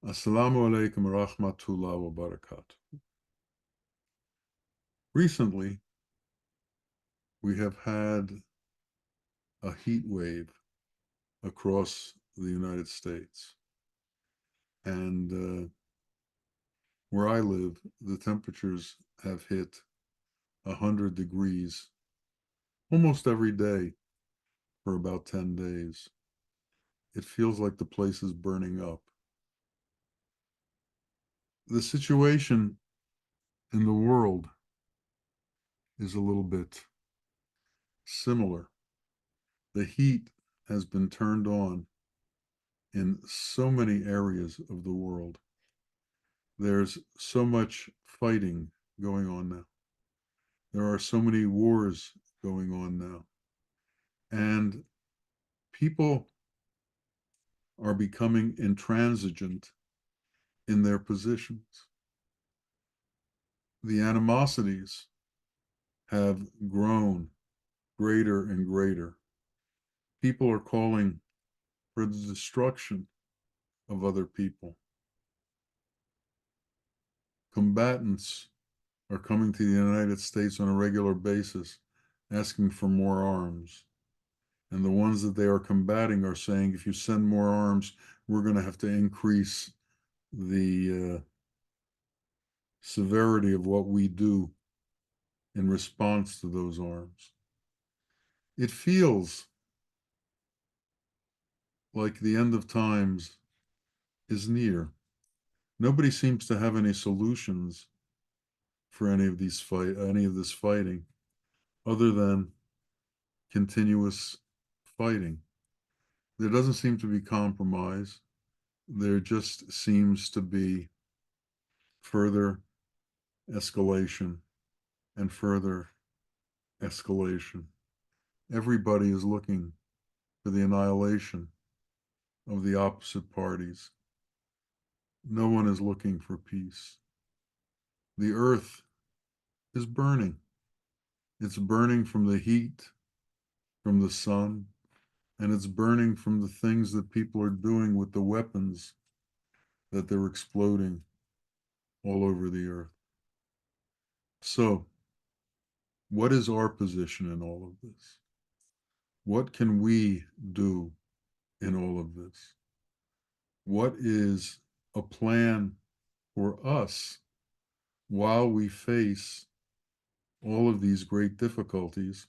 Assalamu alaikum wa rahmatullah wa barakatuh. Recently, we have had a heat wave across the United States. And where I live, the temperatures have hit 100 degrees almost every day for about 10 days. It feels like the place is burning up. The situation in the world is a little bit similar. The heat has been turned on in so many areas of the world. There's so much fighting going on now. There are so many wars going on now. And people are becoming intransigent in their positions. The animosities have grown greater and greater. People are calling for the destruction of other people. Combatants are coming to the United States on a regular basis asking for more arms. And the ones that they are combating are saying, if you send more arms, we're going to have to increase the severity of what we do in response to those arms. It feels like the end of times is near. Nobody seems to have any solutions for any of this fighting, other than continuous fighting. There doesn't seem to be compromise. There just seems to be further escalation and further escalation. Everybody is looking for the annihilation of the opposite parties. No one is looking for peace. The earth is burning. It's burning from the heat, from the sun, and it's burning from the things that people are doing with the weapons that they're exploding all over the earth. So, what is our position in all of this? What can we do in all of this? What is a plan for us while we face all of these great difficulties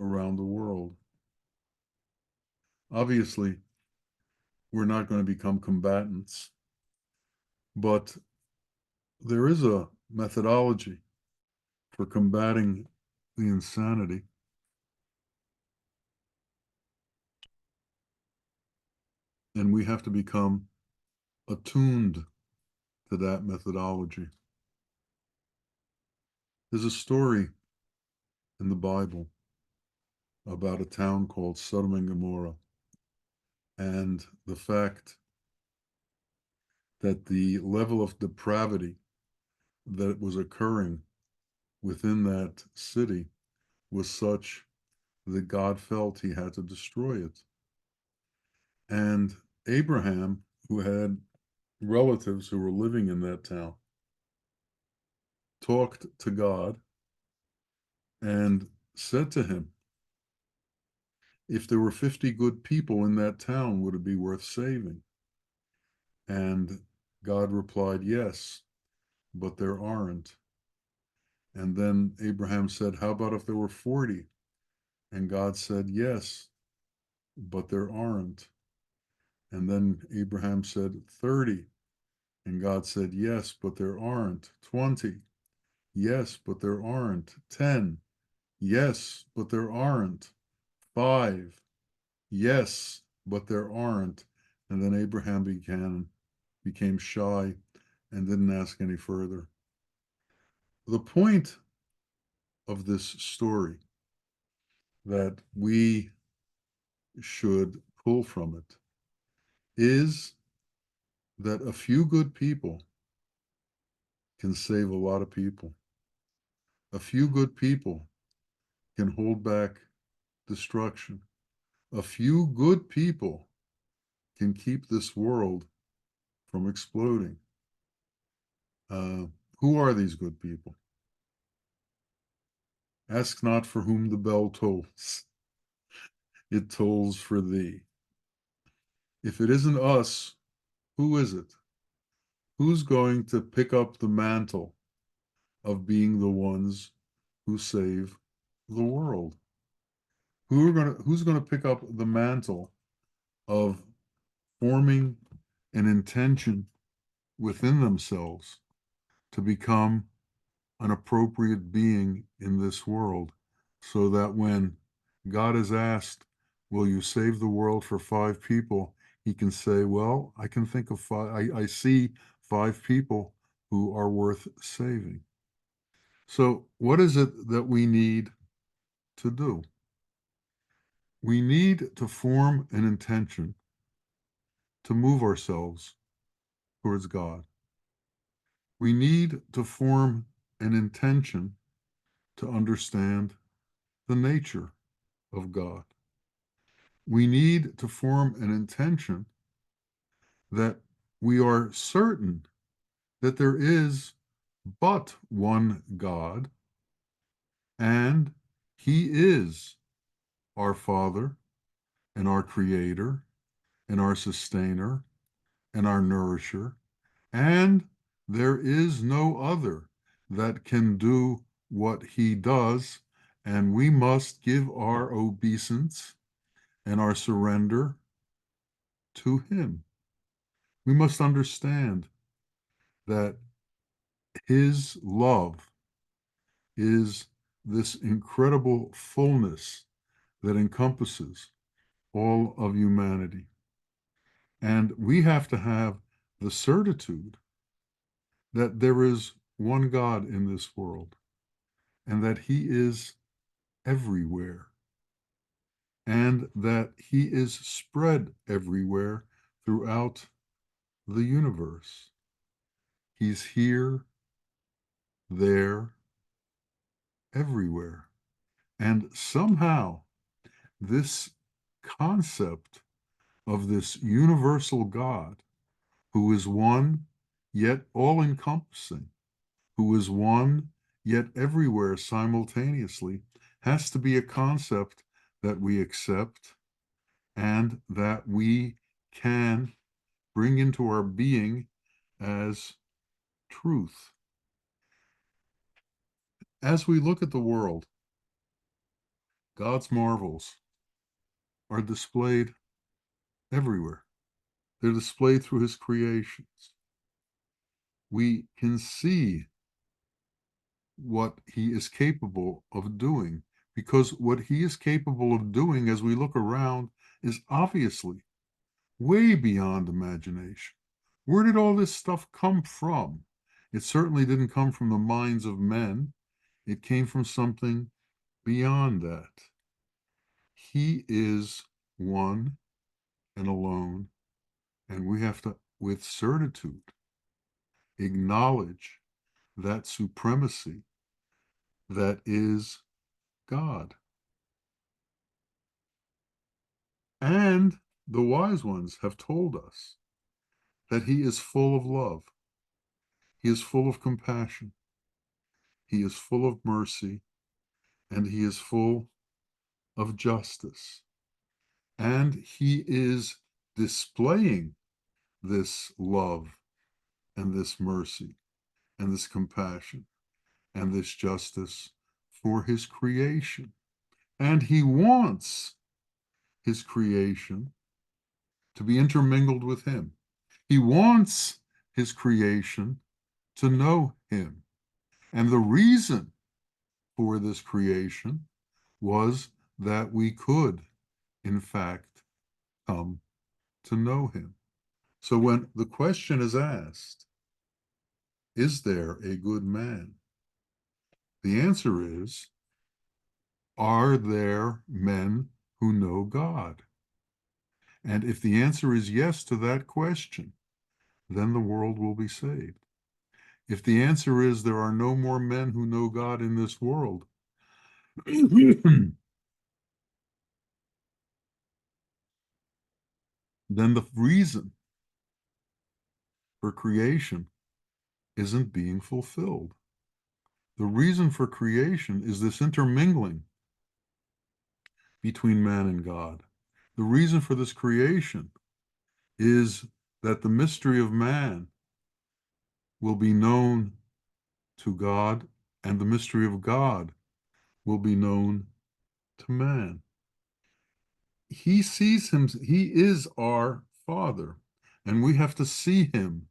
around the world? Obviously, we're not going to become combatants, but there is a methodology for combating the insanity. And we have to become attuned to that methodology. There's a story in the Bible about a town called Sodom and Gomorrah, and the fact that the level of depravity that was occurring within that city was such that God felt he had to destroy it. And Abraham, who had relatives who were living in that town, talked to God and said to him, if there were 50 good people in that town, would it be worth saving? And God replied, yes, but there aren't. And then Abraham said, how about if there were 40? And God said, yes, but there aren't. And then Abraham said, 30. And God said, yes, but there aren't. 20. Yes, but there aren't. 10. Yes, but there aren't. 5. Yes, but there aren't. And then Abraham became shy and didn't ask any further. The point of this story that we should pull from it is that a few good people can save a lot of people. A few good people can hold back destruction. A few good people can keep this world from exploding. Uh, who are these good people? Ask not for whom the bell tolls, it tolls for thee. If it isn't us, who is it? Who's going to pick up the mantle of being the ones who save the world? Who's going to pick up the mantle of forming an intention within themselves to become an appropriate being in this world, so that when God is asked, will you save the world for 5 people? He can say, well, I can think of 5, I see 5 people who are worth saving. So what is it that we need to do? We need to form an intention to move ourselves towards God. We need to form an intention to understand the nature of God. We need to form an intention that we are certain that there is but one God, and He is our Father and our Creator and our Sustainer and our Nourisher, and there is no other that can do what He does, and we must give our obeisance and our surrender to Him. We must understand that His love is this incredible fullness that encompasses all of humanity. And we have to have the certitude that there is one God in this world and that He is everywhere and that He is spread everywhere throughout the universe. He's here, there, everywhere. And somehow this concept of this universal God who is one yet all encompassing, who is one yet everywhere simultaneously, has to be a concept that we accept and that we can bring into our being as truth. As we look at the world, God's marvels are displayed everywhere. They're displayed through His creations. We can see what He is capable of doing, because what He is capable of doing as we look around is obviously way beyond imagination. Where did all this stuff come from? It certainly didn't come from the minds of men. It came from something beyond that. He is one and alone, and we have to, with certitude, acknowledge that supremacy that is God. And the wise ones have told us that He is full of love. He is full of compassion. He is full of mercy, and He is full of justice. And He is displaying this love and this mercy and this compassion and this justice for His creation. And He wants His creation to be intermingled with Him. He wants His creation to know Him. And the reason for this creation was that we could, in fact, come to know Him. So when the question is asked, is there a good man? The answer is, are there men who know God? And if the answer is yes to that question, then the world will be saved. If the answer is there are no more men who know God in this world, then the reason for creation isn't being fulfilled. The reason for creation is this intermingling between man and God. The reason for this creation is that the mystery of man will be known to God, and the mystery of God will be known to man. He sees him, he is our Father, and we have to see him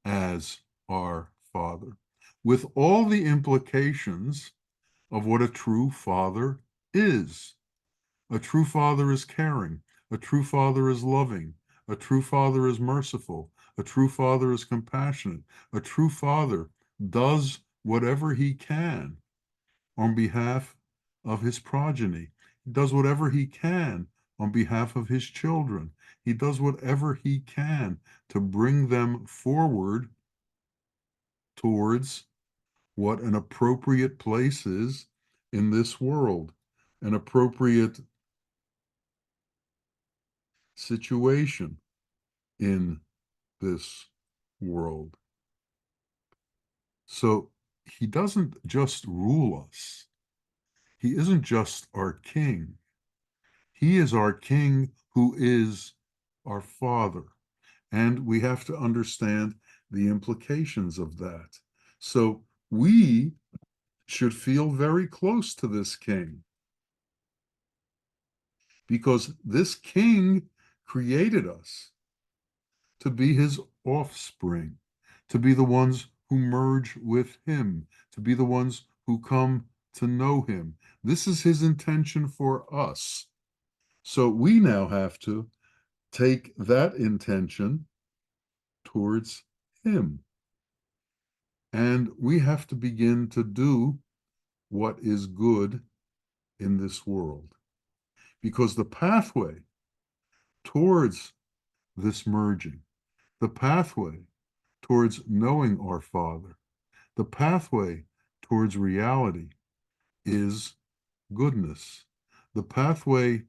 as our Father, with all the implications of what a true father is. A true father is caring. A true father is loving. A true father is merciful. A true father is compassionate. A true father does whatever he can on behalf of his progeny. He does whatever he can on behalf of his children. He does whatever he can to bring them forward towards what an appropriate place is in this world, an appropriate situation in this world. So he doesn't just rule us. He isn't just our king. He is our king who is our father. And we have to understand the implications of that. So we should feel very close to this king because this king created us to be his offspring, to be the ones who merge with him, to be the ones who come to know him. This is his intention for us. So we now have to take that intention towards him. And we have to begin to do what is good in this world. Because the pathway towards this merging, the pathway towards knowing our Father, the pathway towards reality is goodness. The pathway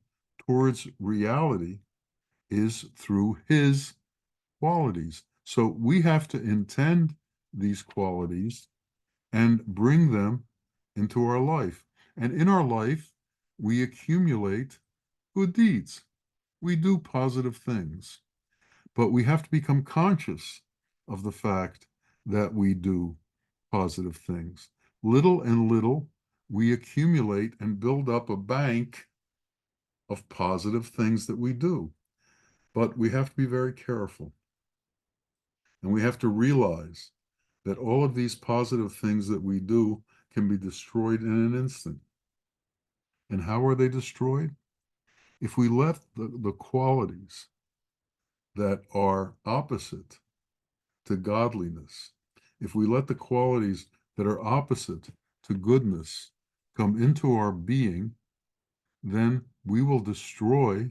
towards reality is through his qualities. So we have to intend these qualities and bring them into our life. And in our life, we accumulate good deeds. We do positive things, but we have to become conscious of the fact that we do positive things. Little and little, we accumulate and build up a bank of positive things that we do. But we have to be very careful. And we have to realize that all of these positive things that we do can be destroyed in an instant. And how are they destroyed? If we let the qualities that are opposite to godliness, if we let the qualities that are opposite to goodness come into our being, then we will destroy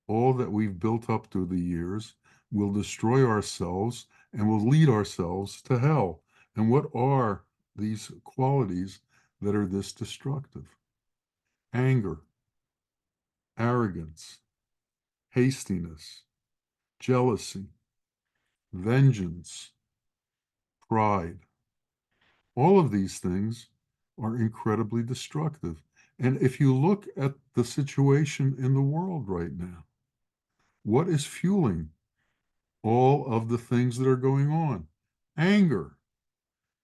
all that we've built up through the years, we'll destroy ourselves, and will lead ourselves to hell. And what are these qualities that are this destructive? Anger, arrogance, hastiness, jealousy, vengeance, pride. All of these things are incredibly destructive. And if you look at the situation in the world right now, what is fueling all of the things that are going on? Anger,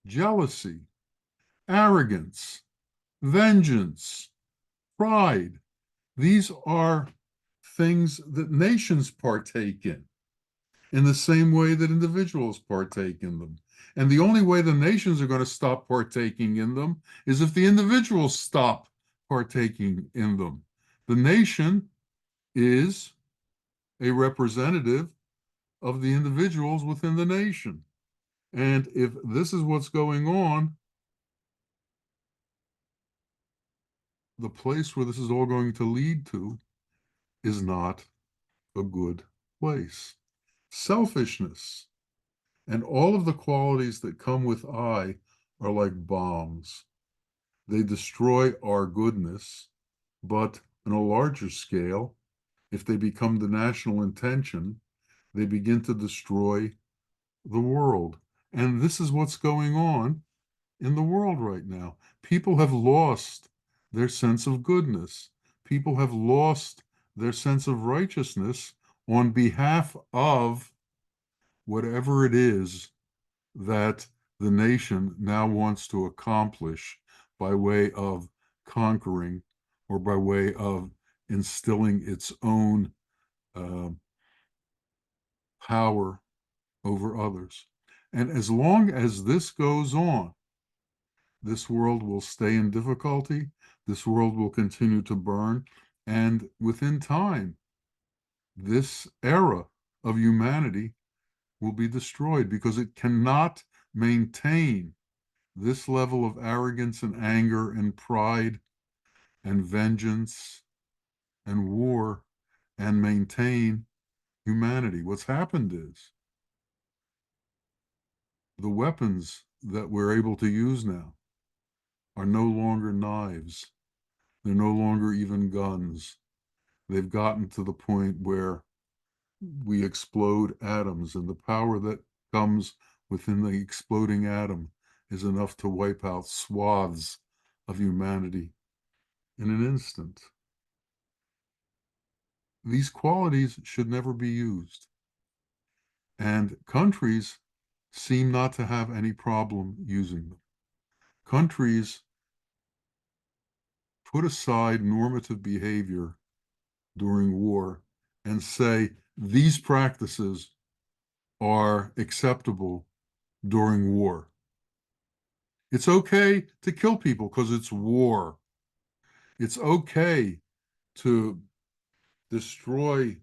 jealousy, arrogance, vengeance, pride. These are things that nations partake in the same way that individuals partake in them. And the only way the nations are going to stop partaking in them is if the individuals stop partaking in them. The nation is a representative of the individuals within the nation. And if this is what's going on, the place where this is all going to lead to is not a good place. Selfishness and all of the qualities that come with I are like bombs. They destroy our goodness, but on a larger scale, if they become the national intention, they begin to destroy the world. And this is what's going on in the world right now. People have lost their sense of goodness. People have lost their sense of righteousness on behalf of whatever it is that the nation now wants to accomplish by way of conquering or by way of instilling its own uh, power over others. And as long as this goes on, this world will stay in difficulty, this world will continue to burn, and within time, this era of humanity will be destroyed because it cannot maintain this level of arrogance and anger and pride and vengeance and war and maintain humanity. What's happened is the weapons that we're able to use now are no longer knives. They're no longer even guns. They've gotten to the point where we explode atoms, and the power that comes within the exploding atom is enough to wipe out swaths of humanity in an instant. These qualities should never be used. And countries seem not to have any problem using them. Countries put aside normative behavior during war and say these practices are acceptable during war. It's okay to kill people because it's war. It's okay to destroy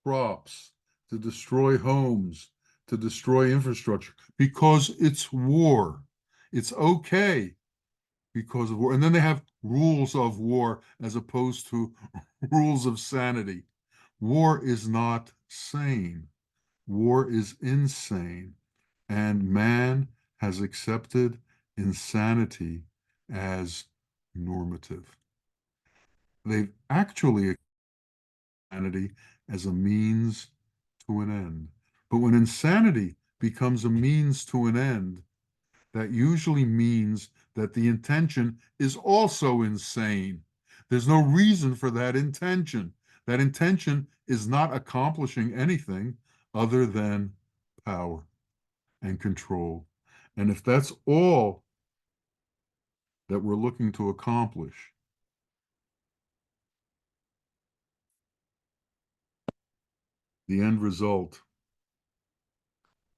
crops, to destroy homes, to destroy infrastructure because it's war. It's okay because of war. And then they have rules of war as opposed to rules of sanity. War is not sane. War is insane. And man has accepted insanity as normative. They've actually accepted insanity as a means to an end. But when insanity becomes a means to an end, that usually means that the intention is also insane. There's no reason for that intention. That intention is not accomplishing anything other than power and control. And if that's all that we're looking to accomplish, the end result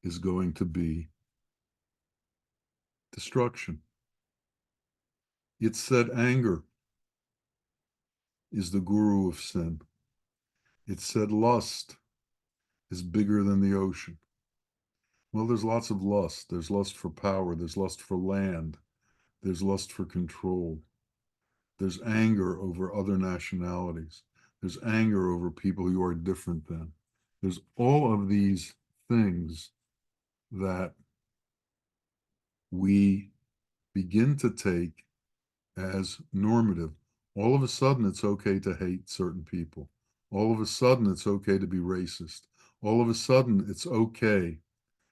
is going to be destruction. It's said anger is the guru of sin. It's said lust is bigger than the ocean. Well, there's lots of lust. There's lust for power. There's lust for land. There's lust for control. There's anger over other nationalities. There's anger over people you are different than. There's all of these things that we begin to take as normative. All of a sudden, it's okay to hate certain people. All of a sudden, it's okay to be racist. All of a sudden, it's okay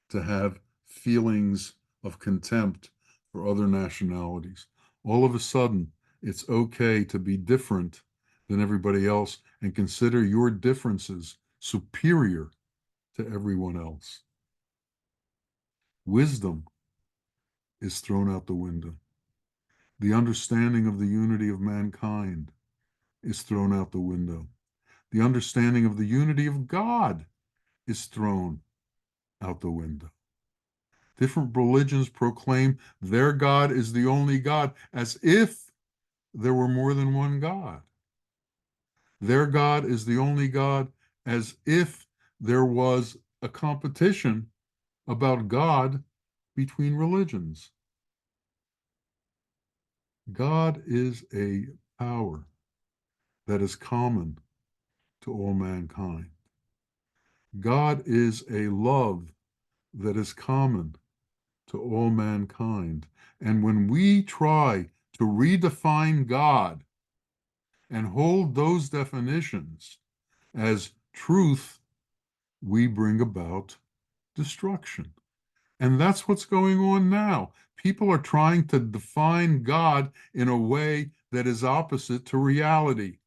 to have feelings of contempt for other nationalities. All of a sudden, it's okay to be different than everybody else and consider your differences superior to everyone else. Wisdom is thrown out the window. The understanding of the unity of mankind is thrown out the window. The understanding of the unity of God is thrown out the window. Different religions proclaim their God is the only God, as if there were more than one God. Their God is the only God, as if there was a competition about God between religions. God is a power that is common to all mankind. God is a love that is common to all mankind. And when we try to redefine God and hold those definitions as truth, we bring about destruction. And that's what's going on now. People are trying to define God in a way that is opposite to reality.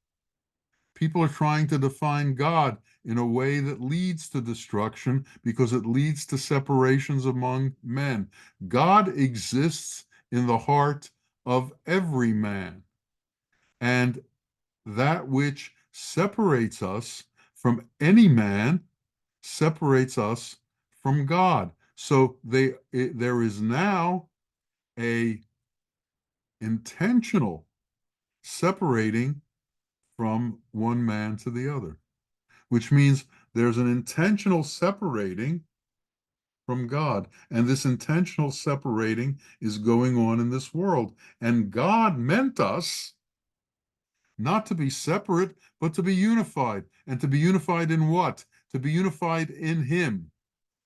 People are trying to define God in a way that leads to destruction because it leads to separations among men. God exists in the heart of every man. And that which separates us from any man separates us from God. So there is now a intentional separating from one man to the other, which means there's an intentional separating from God. And this intentional separating is going on in this world. And God meant us not to be separate, but to be unified. And to be unified in what? To be unified in Him.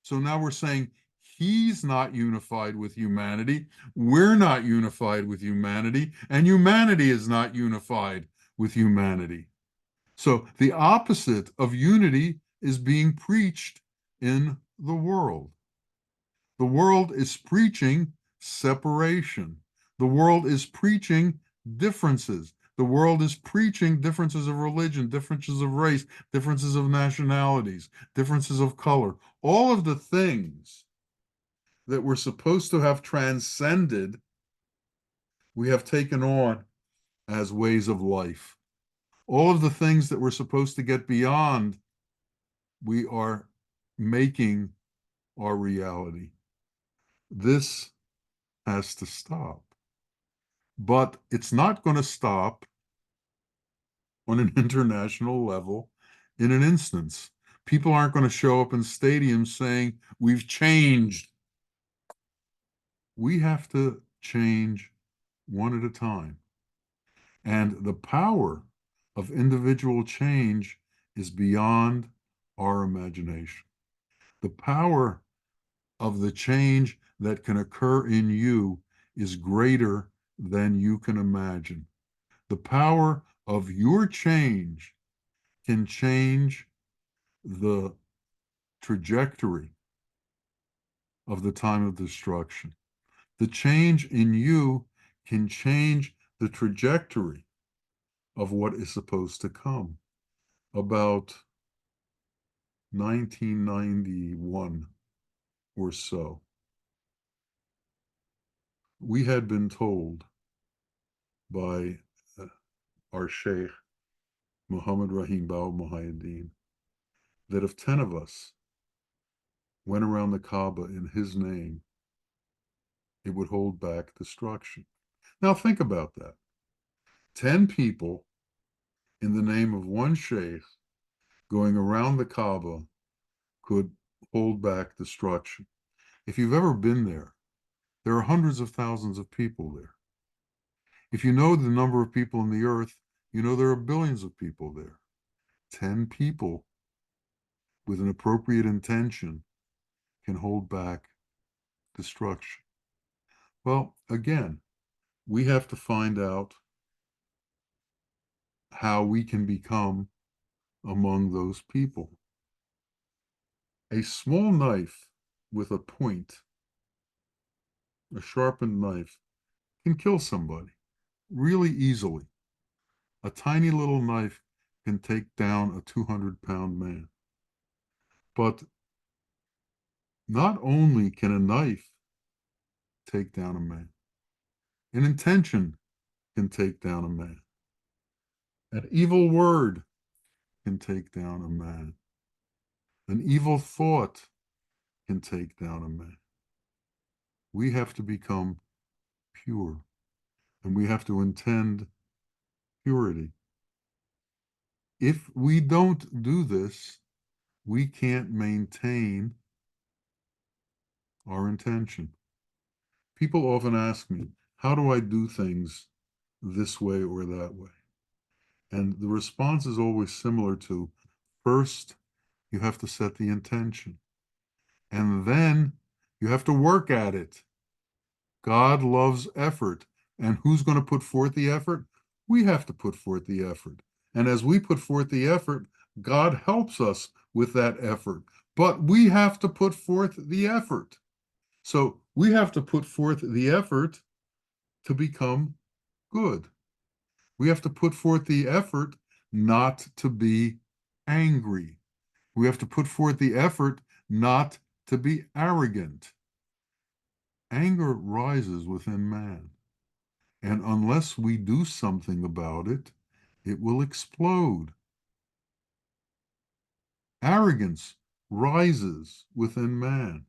So now we're saying He's not unified with humanity. We're not unified with humanity. And humanity is not unified with humanity. So the opposite of unity is being preached in the world. The world is preaching separation. The world is preaching differences. The world is preaching differences of religion, differences of race, differences of nationalities, differences of color. All of the things that we're supposed to have transcended, we have taken on as ways of life. All of the things that we're supposed to get beyond, we are making our reality. This has to stop. But it's not going to stop on an international level in an instance. People aren't going to show up in stadiums saying, we've changed. We have to change one at a time. And the power of individual change is beyond our imagination. The power of the change that can occur in you is greater than you can imagine. The power of your change can change the trajectory of the time of destruction. The change in you can change the trajectory of what is supposed to come. About 1991 or so, we had been told by our Sheikh, Muhammad Rahim Bawa Muhaiyaddeen, that if 10 of us went around the Kaaba in his name, it would hold back destruction. Now think about that. 10 people in the name of one sheikh going around the Kaaba could hold back destruction. If you've ever been there, there are hundreds of thousands of people there. If you know the number of people on the earth, you know there are billions of people there. 10 people with an appropriate intention can hold back destruction. Well, again, we have to find out how we can become among those people. A small knife with a point, a sharpened knife, can kill somebody really easily. A tiny little knife can take down a 200-pound man. But not only can a knife take down a man, an intention can take down a man. An evil word can take down a man. An evil thought can take down a man. We have to become pure, and we have to intend purity. If we don't do this, we can't maintain our intention. People often ask me, how do I do things this way or that way? And the response is always similar to, first, you have to set the intention, and then you have to work at it. God loves effort. And who's going to put forth the effort? We have to put forth the effort. And as we put forth the effort, God helps us with that effort. But we have to put forth the effort. So we have to put forth the effort to become good. We have to put forth the effort not to be angry. We have to put forth the effort not to be arrogant. Anger rises within man, and unless we do something about it, it will explode. Arrogance rises within man.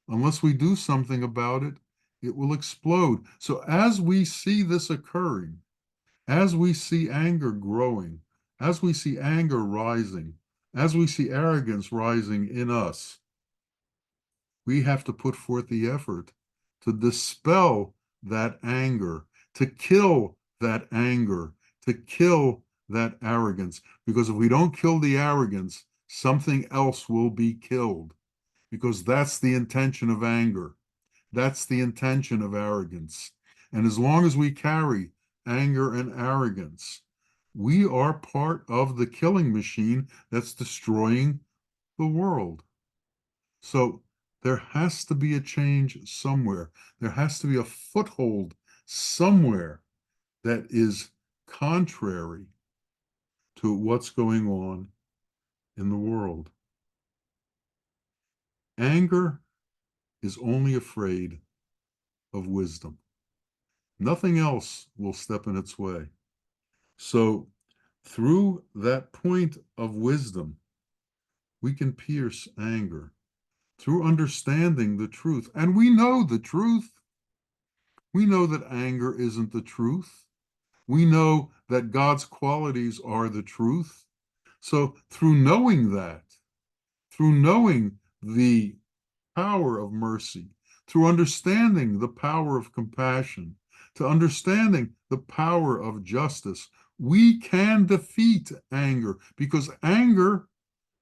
Unless we do something about it, it will explode. So as we see this occurring, as we see anger growing, as we see anger rising, as we see arrogance rising in us, we have to put forth the effort to dispel that anger, to kill that anger, to kill that arrogance. Because if we don't kill the arrogance, something else will be killed. Because that's the intention of anger. That's the intention of arrogance. And as long as we carry anger and arrogance, we are part of the killing machine that's destroying the world. So there has to be a change somewhere. There has to be a foothold somewhere that is contrary to what's going on in the world. Anger is only afraid of wisdom. Nothing else will step in its way. So through that point of wisdom, we can pierce anger through understanding the truth. And we know the truth. We know that anger isn't the truth. We know that God's qualities are the truth. So through knowing that, through knowing the power of mercy, through understanding the power of compassion, to understanding the power of justice, we can defeat anger because anger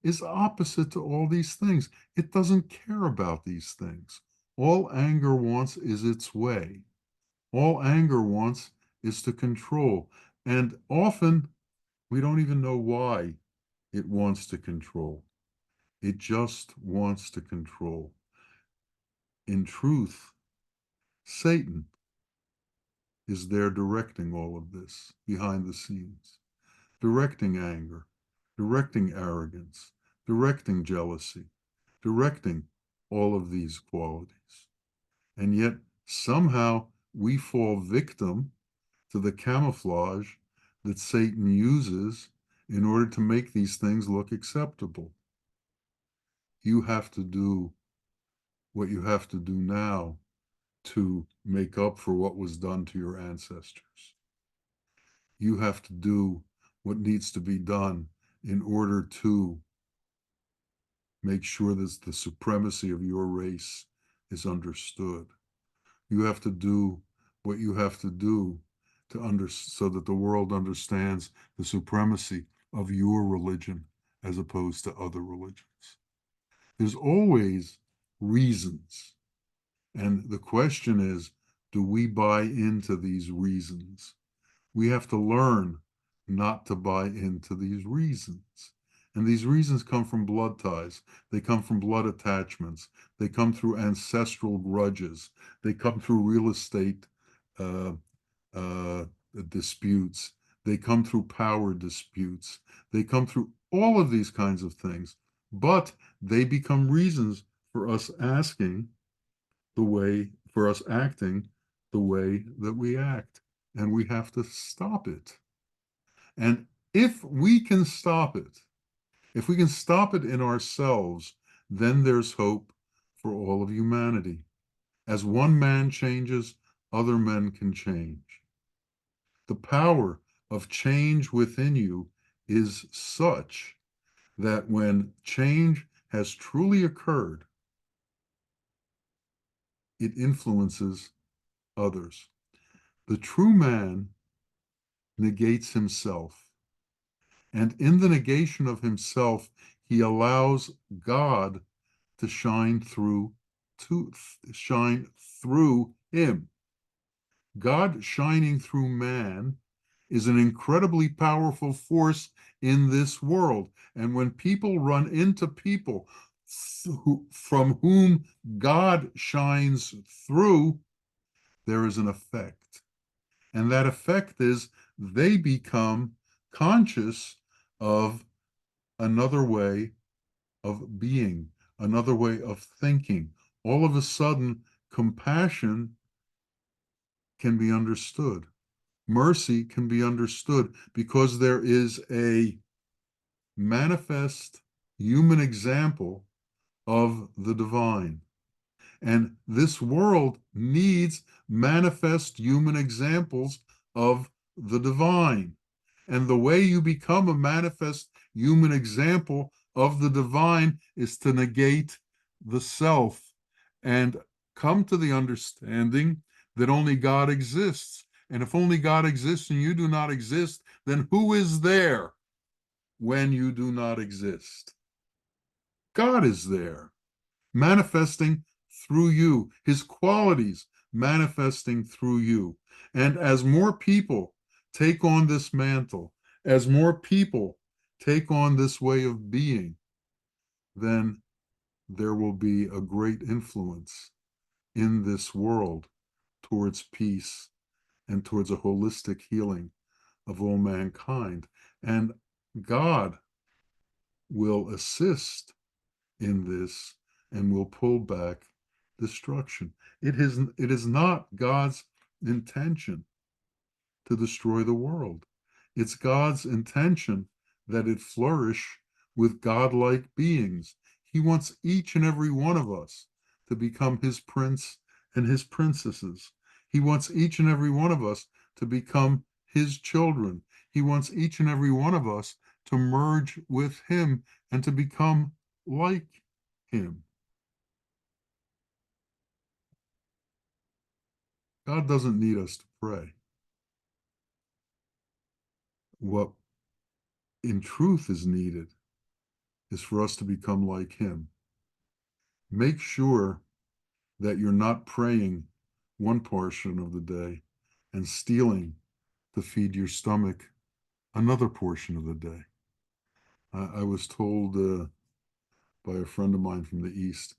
is opposite to all these things. It doesn't care about these things. All anger wants is its way. All anger wants is to control. And often we don't even know why it wants to control. It just wants to control. In truth, Satan is there directing all of this behind the scenes, directing anger, directing arrogance, directing jealousy, directing all of these qualities. And yet somehow we fall victim to the camouflage that Satan uses in order to make these things look acceptable. You have to do what you have to do now to make up for what was done to your ancestors. You have to do what needs to be done in order to make sure that the supremacy of your race is understood. You have to do what you have to do so that the world understands the supremacy of your religion as opposed to other religions. There's always reasons. And the question is, do we buy into these reasons? We have to learn not to buy into these reasons. And these reasons come from blood ties. They come from blood attachments. They come through ancestral grudges. They come through real estate uh, uh, disputes. They come through power disputes. They come through all of these kinds of things. But they become reasons for us for us acting the way that we act. And we have to stop it. And if we can stop it, if we can stop it in ourselves, then there's hope for all of humanity. As one man changes, other men can change. The power of change within you is such that when change has truly occurred, it influences others. The true man negates himself. And in the negation of himself, he allows God to to shine through him. God shining through man is an incredibly powerful force in this world. And when people run into people from whom God shines through, there is an effect. And that effect is they become conscious of another way of being, another way of thinking. All of a sudden, compassion can be understood. Mercy can be understood because there is a manifest human example of the divine. And this world needs manifest human examples of the divine. And the way you become a manifest human example of the divine is to negate the self and come to the understanding that only God exists. And if only God exists and you do not exist, then who is there when you do not exist? God is there, manifesting through you, his qualities manifesting through you. And as more people take on this mantle, as more people take on this way of being, then there will be a great influence in this world towards peace and towards a holistic healing of all mankind. And God will assist in this and will pull back destruction. It is not God's intention to destroy the world. It's God's intention that it flourish with godlike beings. He wants each and every one of us to become his prince and his princesses. He wants each and every one of us to become his children. He wants each and every one of us to merge with him and to become like him. God doesn't need us to pray. What in truth is needed is for us to become like him. Make sure that you're not praying one portion of the day and stealing to feed your stomach another portion of the day. I was told by a friend of mine from the East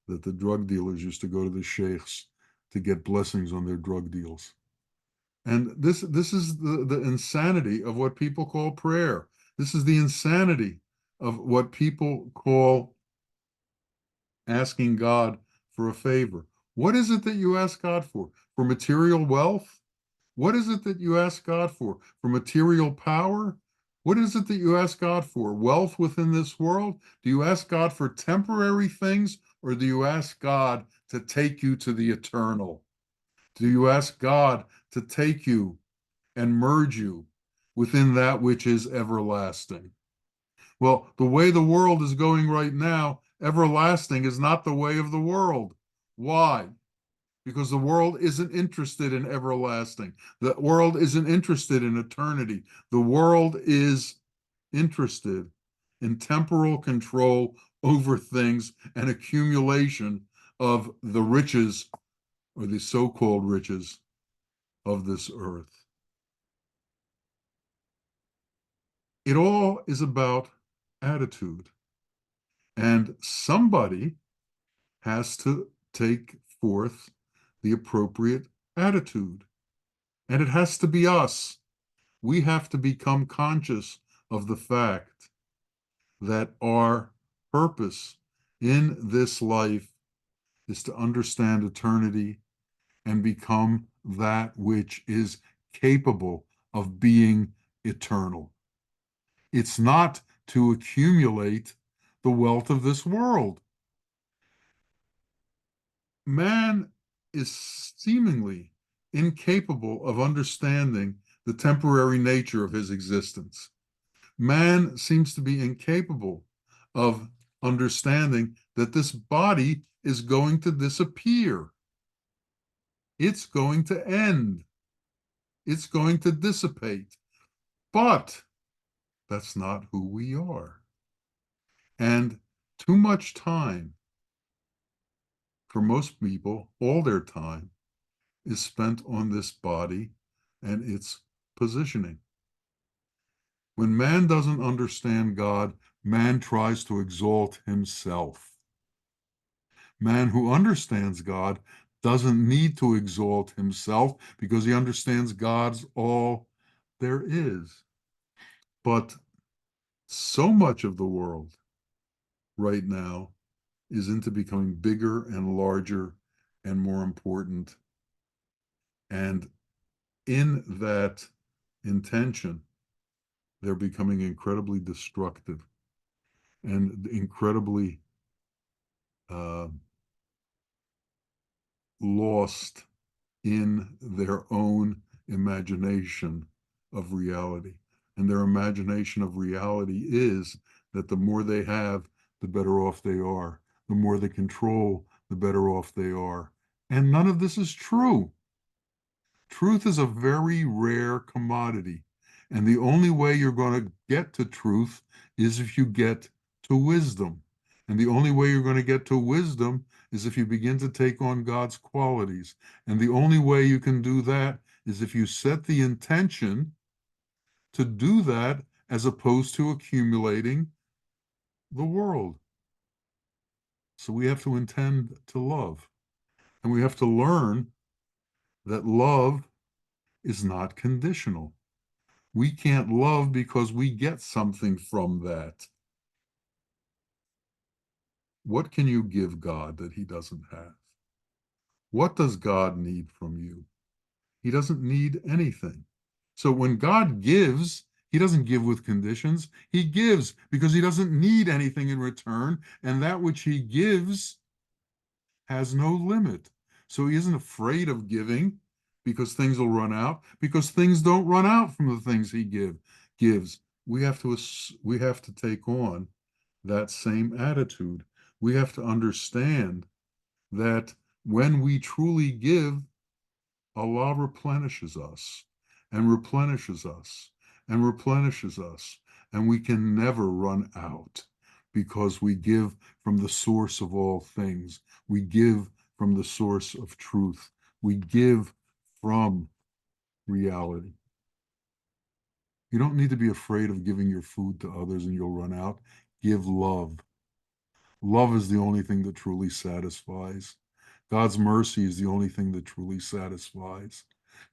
that the drug dealers used to go to the sheikhs to get blessings on their drug deals. And this is the insanity of what people call prayer. This is the insanity of what people call asking God for a favor. What is it that you ask God for? For material wealth? What is it that you ask God for? For material power? What is it that you ask God for? Wealth within this world? Do you ask God for temporary things, or do you ask God to take you to the eternal? Do you ask God to take you and merge you within that which is everlasting? Well, the way the world is going right now, everlasting is not the way of the world. Why? Because the world isn't interested in everlasting. The world isn't interested in eternity. The world is interested in temporal control over things and accumulation of the riches, or the so-called riches, of this earth. It all is about attitude. And somebody has to take forth the appropriate attitude. And it has to be us. We have to become conscious of the fact that our purpose in this life is to understand eternity and become that which is capable of being eternal. It's not to accumulate the wealth of this world. Man is seemingly incapable of understanding the temporary nature of his existence. Man seems to be incapable of understanding that this body is going to disappear. It's going to end. It's going to dissipate. But that's not who we are. And too much time, for most people, all their time, is spent on this body and its positioning. When man doesn't understand God, man tries to exalt himself. Man who understands God doesn't need to exalt himself because he understands God's all there is. But so much of the world right now is into becoming bigger and larger and more important. And in that intention, they're becoming incredibly destructive and incredibly uh, lost in their own imagination of reality. And their imagination of reality is that the more they have, the better off they are. The more they control, the better off they are. And none of this is true. Truth is a very rare commodity. And the only way you're going to get to truth is if you get to wisdom. And the only way you're going to get to wisdom is if you begin to take on God's qualities. And the only way you can do that is if you set the intention to do that as opposed to accumulating the world. So we have to intend to love. And we have to learn that love is not conditional. We can't love because we get something from that. What can you give God that he doesn't have? What does God need from you? He doesn't need anything. So when God gives, he doesn't give with conditions. He gives because he doesn't need anything in return. And that which he gives has no limit. So he isn't afraid of giving because things will run out, because things don't run out from the things he gives. We have to take on that same attitude. We have to understand that when we truly give, Allah replenishes us and replenishes us and replenishes us, and we can never run out because we give from the source of all things. We give from the source of truth. We give from reality. You don't need to be afraid of giving your food to others and you'll run out. Give love. Love is the only thing that truly satisfies. God's mercy is the only thing that truly satisfies.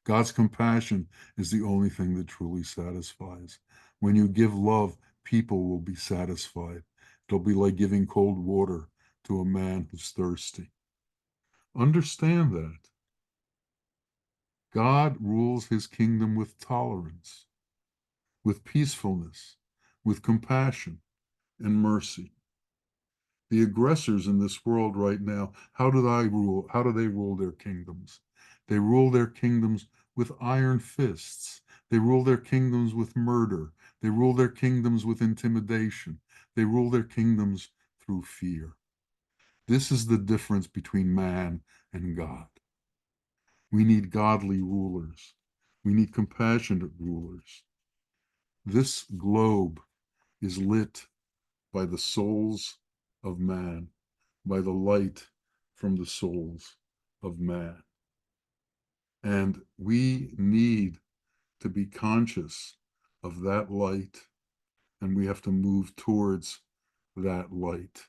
God's compassion is the only thing that truly satisfies. When you give love, people will be satisfied. It'll be like giving cold water to a man who's thirsty. Understand that. God rules his kingdom with tolerance, with peacefulness, with compassion and mercy. The aggressors in this world right now, how do they rule their kingdoms? They rule their kingdoms with iron fists. They rule their kingdoms with murder. They rule their kingdoms with intimidation. They rule their kingdoms through fear. This is the difference between man and God. We need godly rulers. We need compassionate rulers. This globe is lit by the souls of man, by the light from the souls of man. And we need to be conscious of that light, and we have to move towards that light.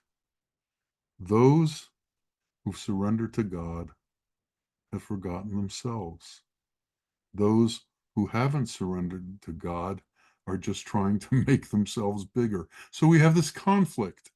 Those who surrender to God have forgotten themselves. Those who haven't surrendered to God are just trying to make themselves bigger. So we have this conflict.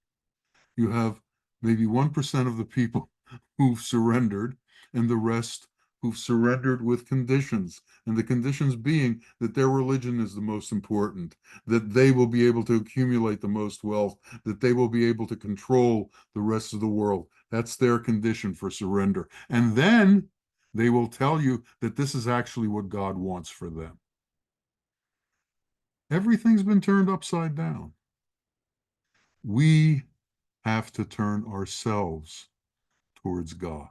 You have maybe 1% of the people who've surrendered, and the rest who've surrendered with conditions. And the conditions being that their religion is the most important, that they will be able to accumulate the most wealth, that they will be able to control the rest of the world. That's their condition for surrender. And then they will tell you that this is actually what God wants for them. Everything's been turned upside down. We have to turn ourselves towards God.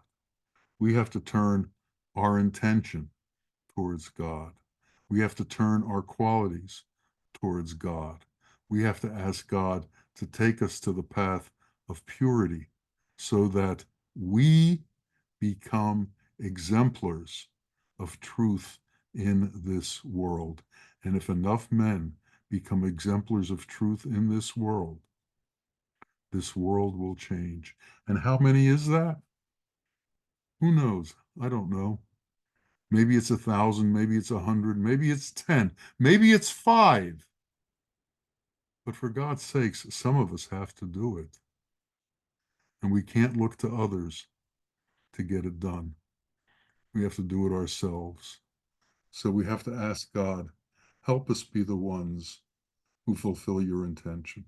We have to turn our intention towards God. We have to turn our qualities towards God. We have to ask God to take us to the path of purity so that we become exemplars of truth in this world. And if enough men become exemplars of truth in this world, this world will change. And how many is that? Who knows? I don't know. Maybe it's 1,000, maybe it's 100, maybe it's 10, maybe it's 5. But for God's sakes, some of us have to do it. And we can't look to others to get it done. We have to do it ourselves. So we have to ask God, help us be the ones who fulfill your intention.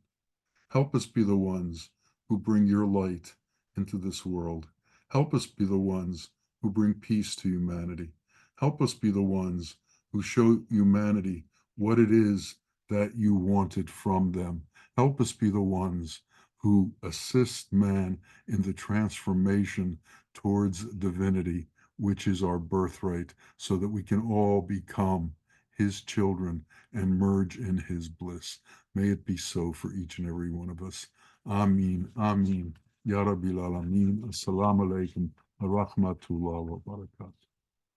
Help us be the ones who bring your light into this world. Help us be the ones who bring peace to humanity. Help us be the ones who show humanity what it is that you wanted from them. Help us be the ones who assist man in the transformation towards divinity, which is our birthright, so that we can all become his children and merge in his bliss. May it be so for each and every one of us. Ameen. Ameen. Ya Rabbil Alameen. Assalamu alaikum wa rahmatullah wa barakatuh.